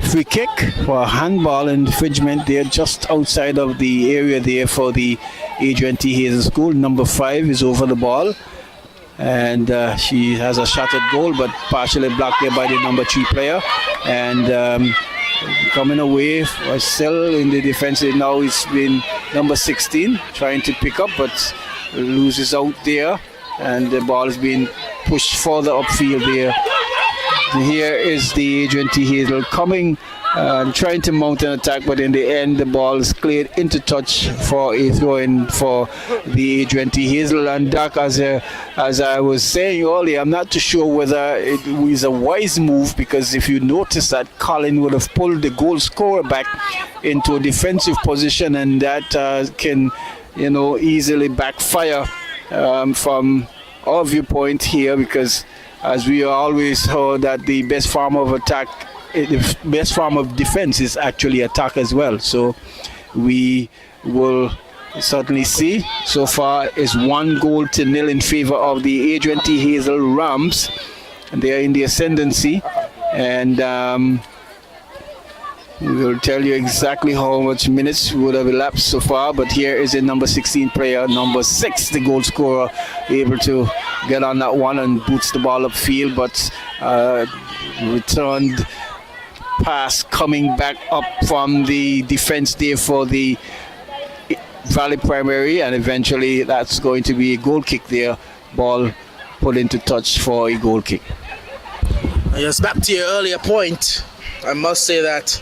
free kick for a handball infringement there just outside of the area there for the Adrian T. Hazel School. Number 5 is over the ball, and she has a shattered goal but partially blocked there by the number 3 player. And coming away still in the defense now, it's been number 16 trying to pick up but loses out there, and the ball is being pushed further upfield there. Here is the Adrian T. Hazel coming, trying to mount an attack, but in the end the ball is cleared into touch for a throw-in for the Adrian T. Hazel. And Doc, as I was saying earlier, I'm not too sure whether it was a wise move, because if you notice that Colin would have pulled the goal scorer back into a defensive position, and that can easily backfire from our viewpoint here, because as we always heard that the best form of attack, the best form of defense is actually attack as well. So we will certainly see. So far is 1-0 in favor of the Adrian T. Hazel Rams. They are in the ascendancy, and we will tell you exactly how much minutes would have elapsed so far. But here is a number 16 player, number 6, the goal scorer, able to get on that one and boots the ball upfield, but returned pass coming back up from the defense there for the Valley Primary, and eventually that's going to be a goal kick there. Ball put into touch for a goal kick. Yes, back to your earlier point, I must say that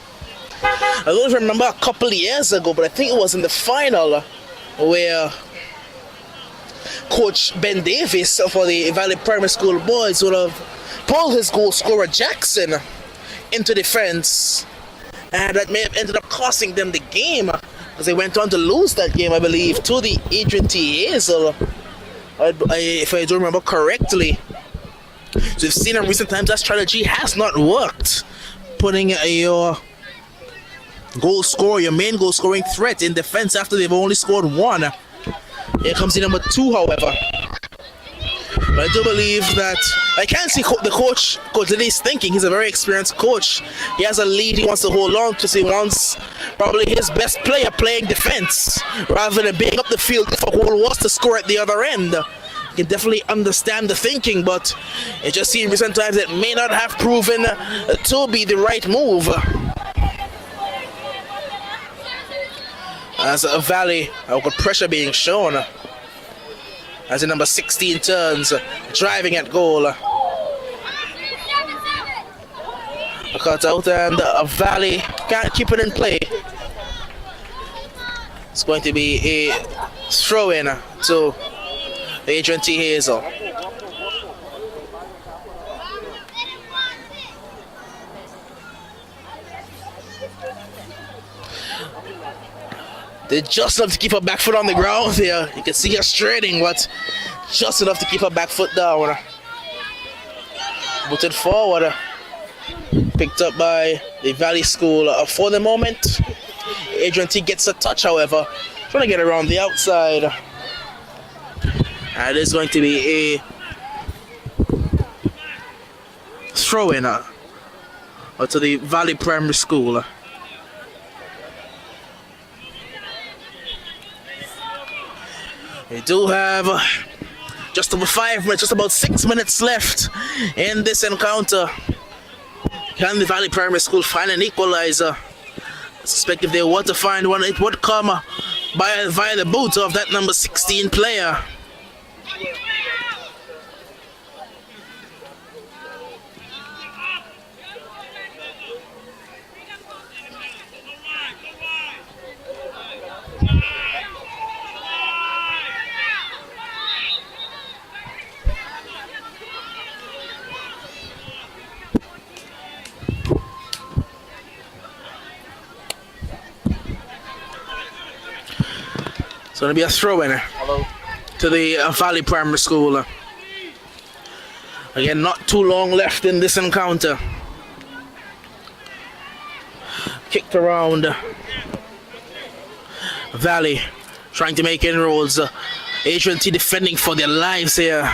I don't remember a couple of years ago, but I think it was in the final where Coach Ben Davis for the Valley Primary School boys would have pulled his goal scorer Jackson into defense, and that may have ended up costing them the game, because they went on to lose that game, I believe, to the Adrian T. Hazel, if I do remember correctly. So we've seen in recent times that strategy has not worked, putting your goal scorer, your main goal scoring threat, in defense after they've only scored 1. Here comes the number 2, however. But I do believe that I can't see the coach Denise thinking. He's a very experienced coach. He has a lead he wants to hold on to. So he wants probably his best player playing defense rather than being up the field if a goal was to score at the other end. You can definitely understand the thinking, but it just seems recent times it may not have proven to be the right move. As a Valley, good pressure being shown as the number 16 turns, driving at goal. A cut out, and a Valley can't keep it in play. It's going to be a throw-in to Adrian T. Hazel. They just enough to keep her back foot on the ground here. You can see her straining, but just enough to keep her back foot down. Booted forward. Picked up by the Valley School for the moment. Adrian T gets a touch, however. Trying to get around the outside. And it is going to be a throw-in to the Valley Primary School. We do have just over 5 minutes, just about 6 minutes left in this encounter. Can the Valley Primary School find an equalizer? I suspect if they were to find one, it would come via the boot of that number 16 player. It's going to be a throw-in to the Valley Primary School. Again, not too long left in this encounter. Kicked around. Valley trying to make inroads. Adrian T defending for their lives here.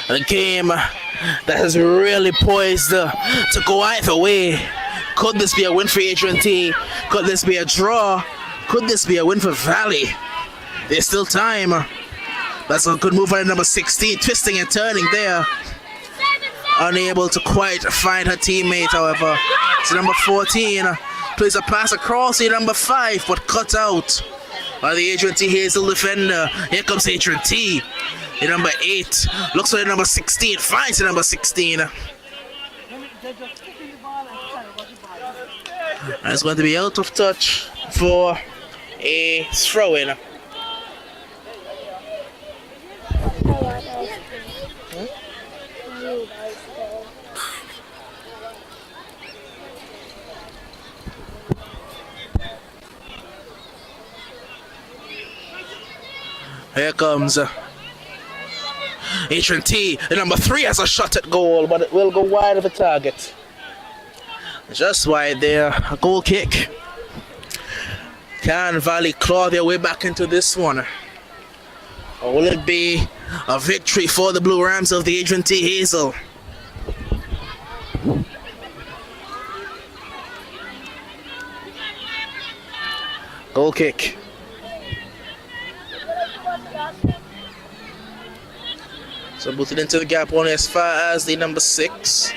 A game that has really poised to go either way. Could this be a win for H&T? Could this be a draw? Could this be a win for Valley? There's still time. That's a good move on number 16, twisting and turning there. Unable to quite find her teammate, however. So number 14 plays a pass across to number 5, but cut out by the H&T Hazel defender. Here comes H&T. The number 8 looks for the number 16, finds the number 16. That's going to be out of touch for a throw-in. Here comes H&T. The number 3 has a shot at goal, but it will go wide of the target. Just wide there, a goal kick. Can Valley claw their way back into this one? Or will it be a victory for the Blue Rams of the H&T Hazel? Goal kick. So booted into the gap only as far as the number 6.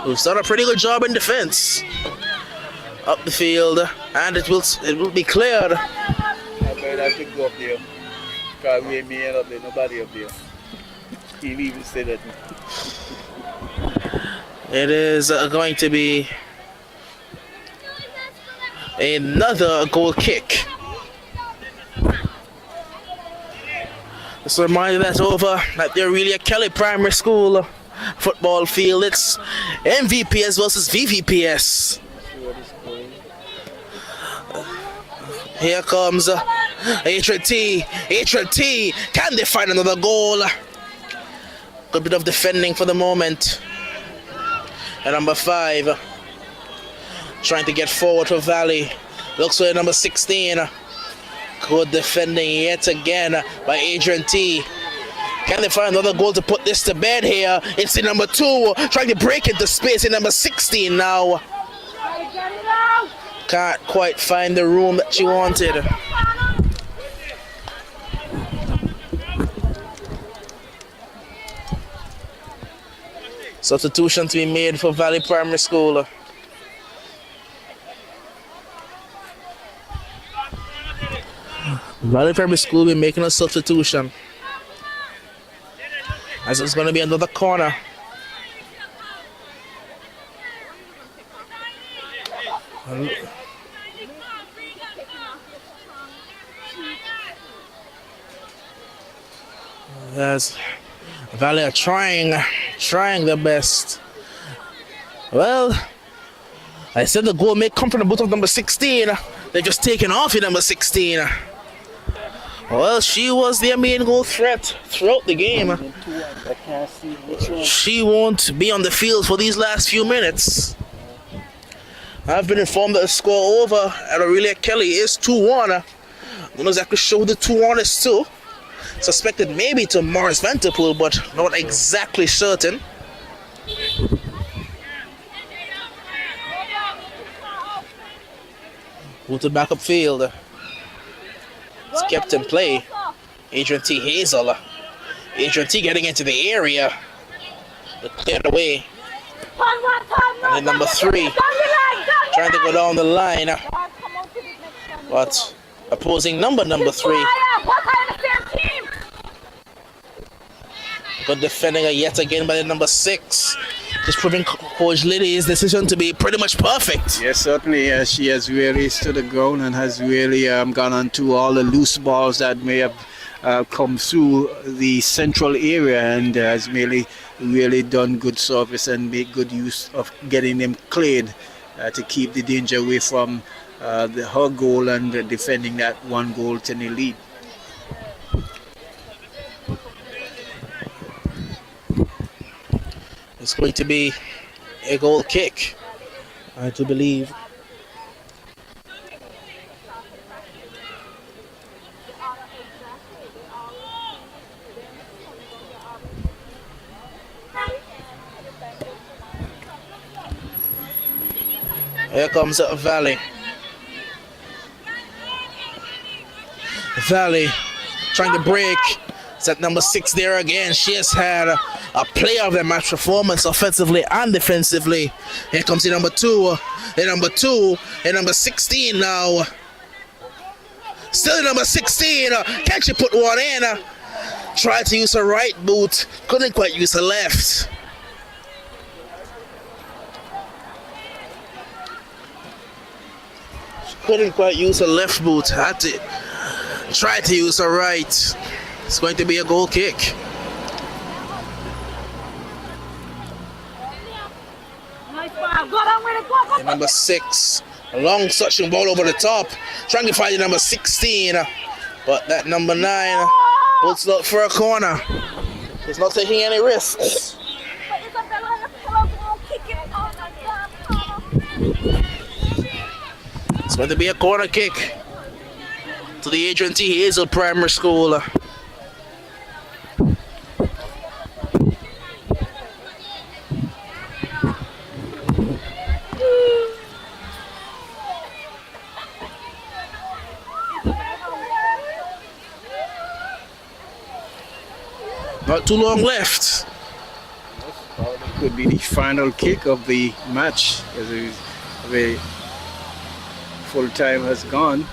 Who's done a pretty good job in defense. Up the field, and it will be cleared. I could go up there. Because we ain't up there, nobody up there. He even said that. It is going to be another goal kick. Just a reminder that over at the Aurelia Kelly Primary School football field, it's MVPS versus VPS. Here comes H&T. H&T, can they find another goal? Good bit of defending for the moment. And number 5 trying to get forward for Valley. Looks for number 16. Good defending yet again by H&T. Can they find another goal to put this to bed here? It's the number 2 trying to break into space in number 16 now. Can't quite find the room that she wanted. Substitution to be made for Valley Primary School. Valley Primary School will be making a substitution. As it's going to be another corner. As Valley are trying their best. Well, I said the goal may come from the boot of number 16. They're just taking off in number 16. Well, she was their main goal threat throughout the game. She won't be on the field for these last few minutes. I've been informed that the score over at Aurelia Kelly is 2-1. I'm not exactly sure who the 2-1 is to. Suspected maybe to Morris Vanterpool, but not exactly certain. Booted back upfield. It's kept in play. H&T Hazel. H&T getting into the area. They cleared away. And then number 3 trying to go down the line. But opposing number 3. Good defending yet again by the number 6. Just proving Coach Liddy's decision to be pretty much perfect. Yes, certainly. She has really stood the ground and has really gone on to all the loose balls that may have come through the central area, and has really done good service and made good use of getting them cleared to keep the danger away from her goal and defending that 1 goal to nil lead. It's going to be a goal kick, I do believe. Here comes Valley. Valley trying to break. It's at number 6 there again. She has had a player of the match performance offensively and defensively. Here comes the number 2. The number 2. And number 16 now. Still number 16. Can she put one in? Tried to use her right boot. Couldn't quite use her left. Couldn't quite use her left boot. Had to try to use her right. It's going to be a goal kick. And number 6, a long suction ball over the top, trying to find the number 16, but that number 9 puts up for a corner. He's not taking any risks. It's going to be a corner kick to the Adrian T. Hazel Primary School. Not too long left. Could be the final kick of the match as the full time has gone.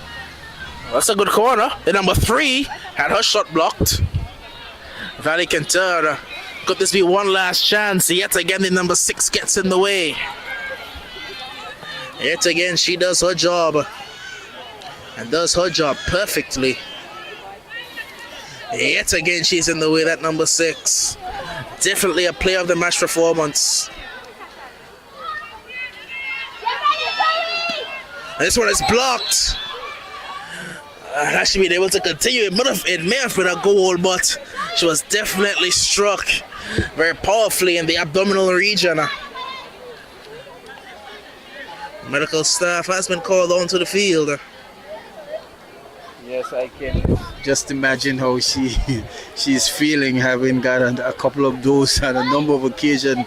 That's a good corner. The number 3 had her shot blocked. Valley can turn. Could this be one last chance? Yet again, the number 6 gets in the way. Yet again, she does her job. And does her job perfectly. Yet again, she's in the way, that number 6. Definitely a player of the match performance. And this one is blocked. Has she been able to continue? It may have been a goal, but she was definitely struck very powerfully in the abdominal region. Medical staff has been called onto the field. Yes, I can just imagine how she's feeling, having got a couple of those on a number of occasions.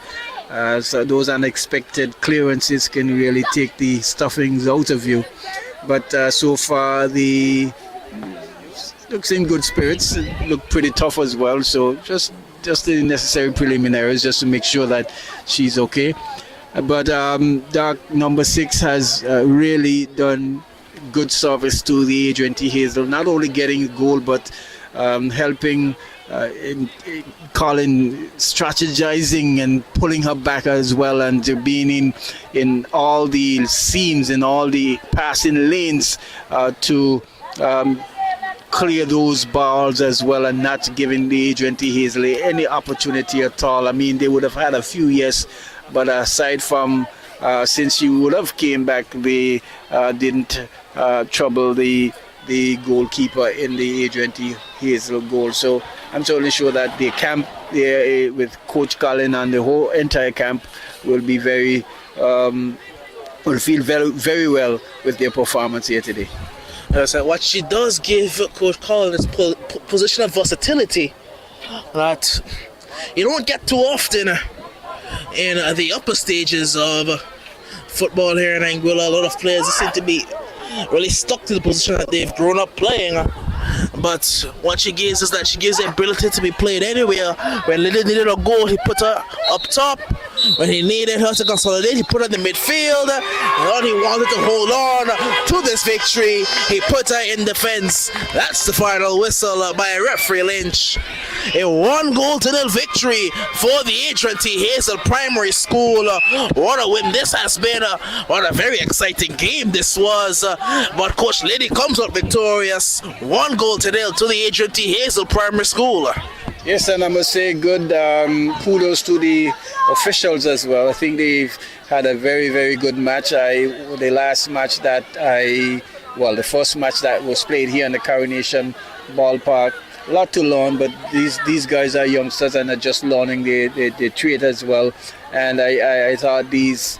So those unexpected clearances can really take the stuffings out of you. But so far, the looks in good spirits. Look pretty tough as well. So just the necessary preliminaries just to make sure that she's okay. But dark number 6 has really done good service to the Adrian T. Hazel, not only getting a goal but helping Colin strategizing and pulling her back as well, and being in all the seams and all the passing lanes to clear those balls as well, and not giving the Adrian T. Hazel any opportunity at all. I mean, they would have had a few, yes, but aside from since she would have came back, they didn't trouble the goalkeeper in the Adrian T. Hazel goal. So I'm totally sure that the camp there with Coach Colin and the whole entire camp will be will feel very, very well with their performance here today. So what she does give Coach Colin is position of versatility that you don't get too often in the upper stages of football here in Anguilla. A lot of players seem to be really stuck to the position that they've grown up playing. But what she gives is that she gives the ability to be played anywhere. When Lily needed a goal, he put her up top. When he needed her to consolidate, he put her in the midfield. And he wanted to hold on to this victory, he put her in defense. That's the final whistle by referee Lynch. A 1-0 victory for the Adrian T. Hazel Primary School. What a win this has been. What a very exciting game this was. But Coach Lady comes up victorious. 1-0 to the Adrian T. Hazel Primary School. Yes, and I must say good kudos to the officials as well. I think they've had a very, very good match. The first match that was played here in the Coronation Ballpark, a lot to learn, but these guys are youngsters and are just learning the trade as well. And I thought these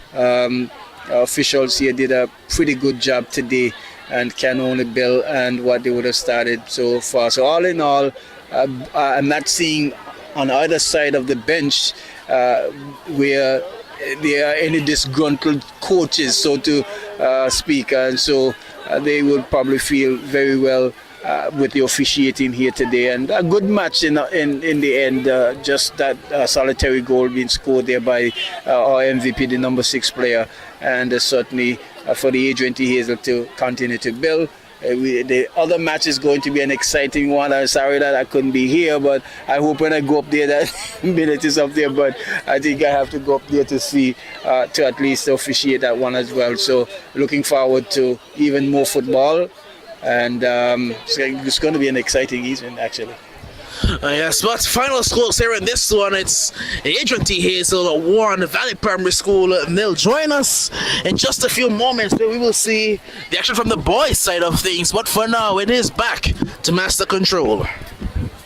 officials here did a pretty good job today and can only build and what they would have started so far. So all in all, I'm not seeing on either side of the bench where there are any disgruntled coaches, so to speak, and so they would probably feel very well with the officiating here today, and a good match in the end. Just that solitary goal being scored there by our MVP, the number 6 player, and certainly for the Adrian T. Hazel to continue to build. The other match is going to be an exciting one. I'm sorry that I couldn't be here, but I hope when I go up there that minute is up there. But I think I have to go up there to see, to at least officiate that one as well. So looking forward to even more football, and it's going to be an exciting evening actually. Yes, but final scores here in this one, it's Adrian T. Hazel 1, Valley Primary School 0. Join us in just a few moments where we will see the action from the boys' side of things, but for now it is back to Master Control.